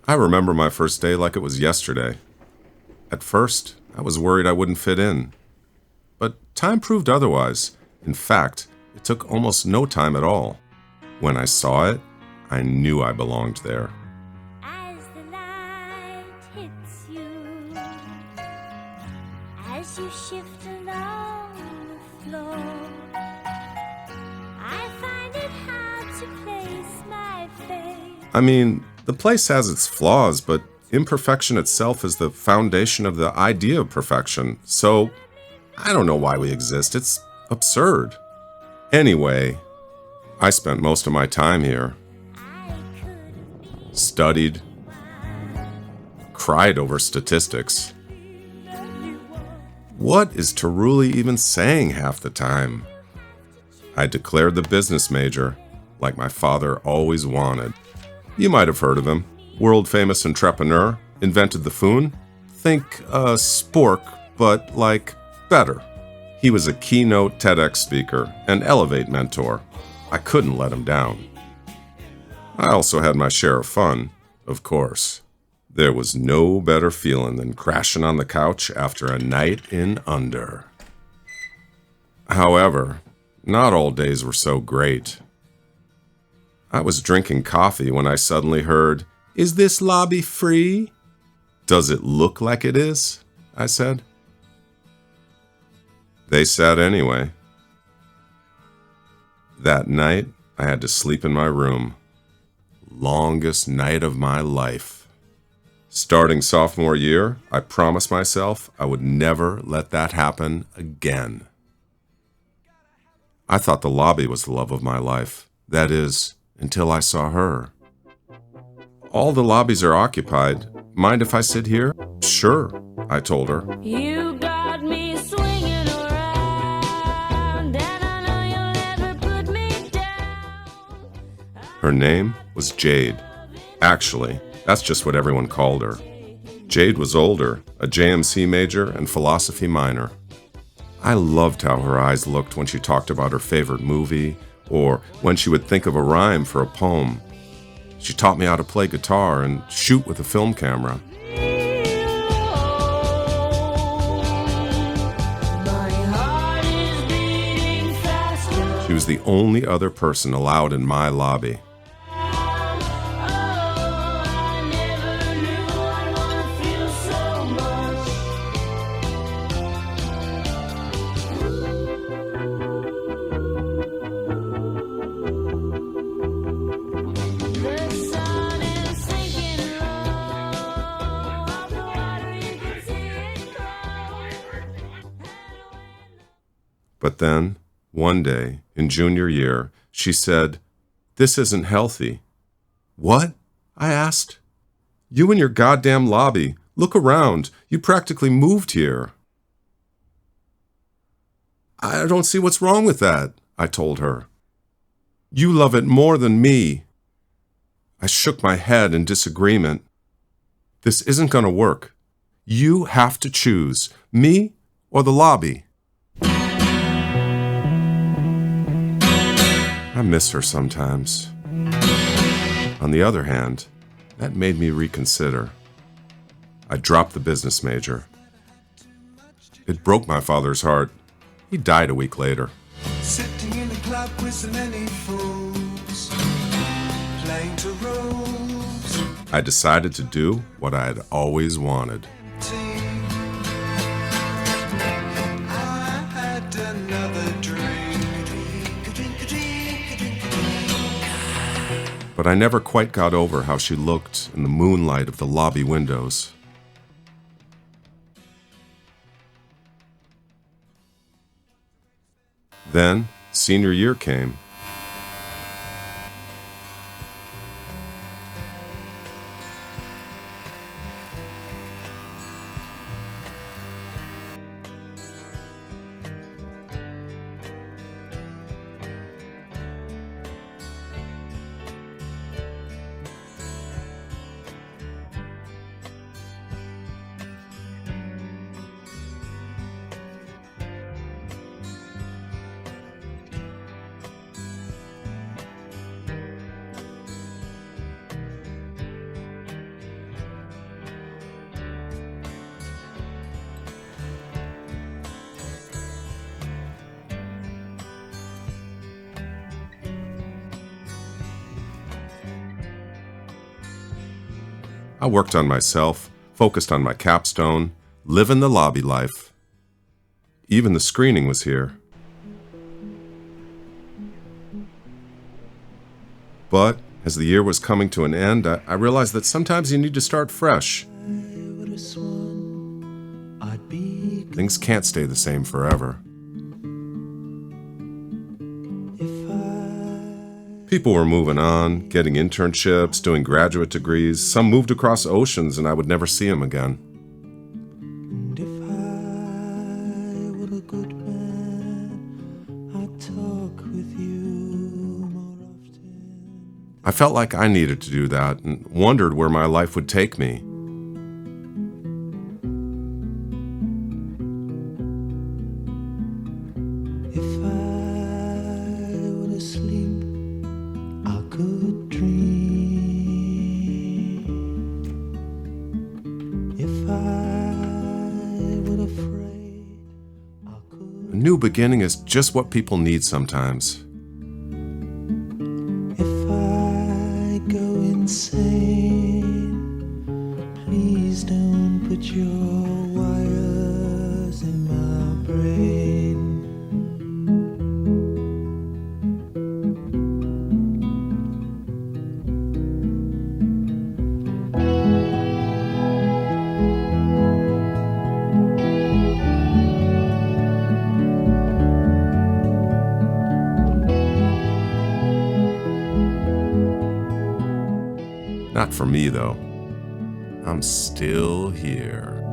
I remember my first day like it was yesterday. At first, I was worried I wouldn't fit in. But time proved otherwise. In fact, it took almost no time at all. When I saw it, I knew I belonged there. As the light hits you, as you shift along the floor, I find it hard to place my faith. I mean, the place has its flaws, but imperfection itself is the foundation of the idea of perfection. So, I don't know why we exist. It's absurd. Anyway, I spent most of my time here. I could be Studied, cried over statistics. What is Taruli even saying half the time? I declared the business major, like my father always wanted. You might have heard of him. World-famous entrepreneur, invented the Foon. Think a spork, but like better. He was a keynote TEDx speaker and Elevate mentor. I couldn't let him down. I also had my share of fun, of course. There was no better feeling than crashing on the couch after a night in under. However, not all days were so great. I was drinking coffee when I suddenly heard, "Is this lobby free?" "Does it look like it is?" I said. They sat anyway. That night, I had to sleep in my room. Longest night of my life. Starting sophomore year, I promised myself I would never let that happen again. I thought the lobby was the love of my life. That is, until I saw her. "All the lobbies are occupied. Mind if I sit here?" "Sure," I told her. You got me swinging around, and I know you'll never put me down. Her name was Jade. Actually, that's just what everyone called her. Jade was older, a JMC major and philosophy minor. I loved how her eyes looked when she talked about her favorite movie, or when she would think of a rhyme for a poem. She taught me how to play guitar and shoot with a film camera. My heart is beating faster. She was the only other person allowed in my lobby. I never knew I'd wanna feel so much. The sun is sinking low, off the water you can see it glow. But then, one day, in junior year, she said, "This isn't healthy." "What?" I asked. "You and your goddamn lobby. Look around. You practically moved here." "I don't see what's wrong with that," I told her. "You love it more than me." I shook my head in disagreement. "This isn't going to work. You have to choose, me or the lobby." I miss her sometimes. On the other hand, that made me reconsider. I dropped the business major. It broke my father's heart. He died a week later. Sitting in the club with so many fools, playing to rules. I decided to do what I had always wanted. I had another drink. But I never quite got over how she looked in the moonlight of the lobby windows. Then, senior year came. I worked on myself, focused on my capstone, living the lobby life. Even the screening was here. But as the year was coming to an end, I realized that sometimes you need to start fresh. Things can't stay the same forever. People were moving on, getting internships, doing graduate degrees. Some moved across oceans and I would never see them again. And if I were a good man, I'd talk with you more often. I felt like I needed to do that and wondered where my life would take me. If I were asleep, I could dream. If I were afraid, I could. A new beginning is just what people need sometimes. If I go insane, please don't put your wires in my brain. Not for me, though. I'm still here.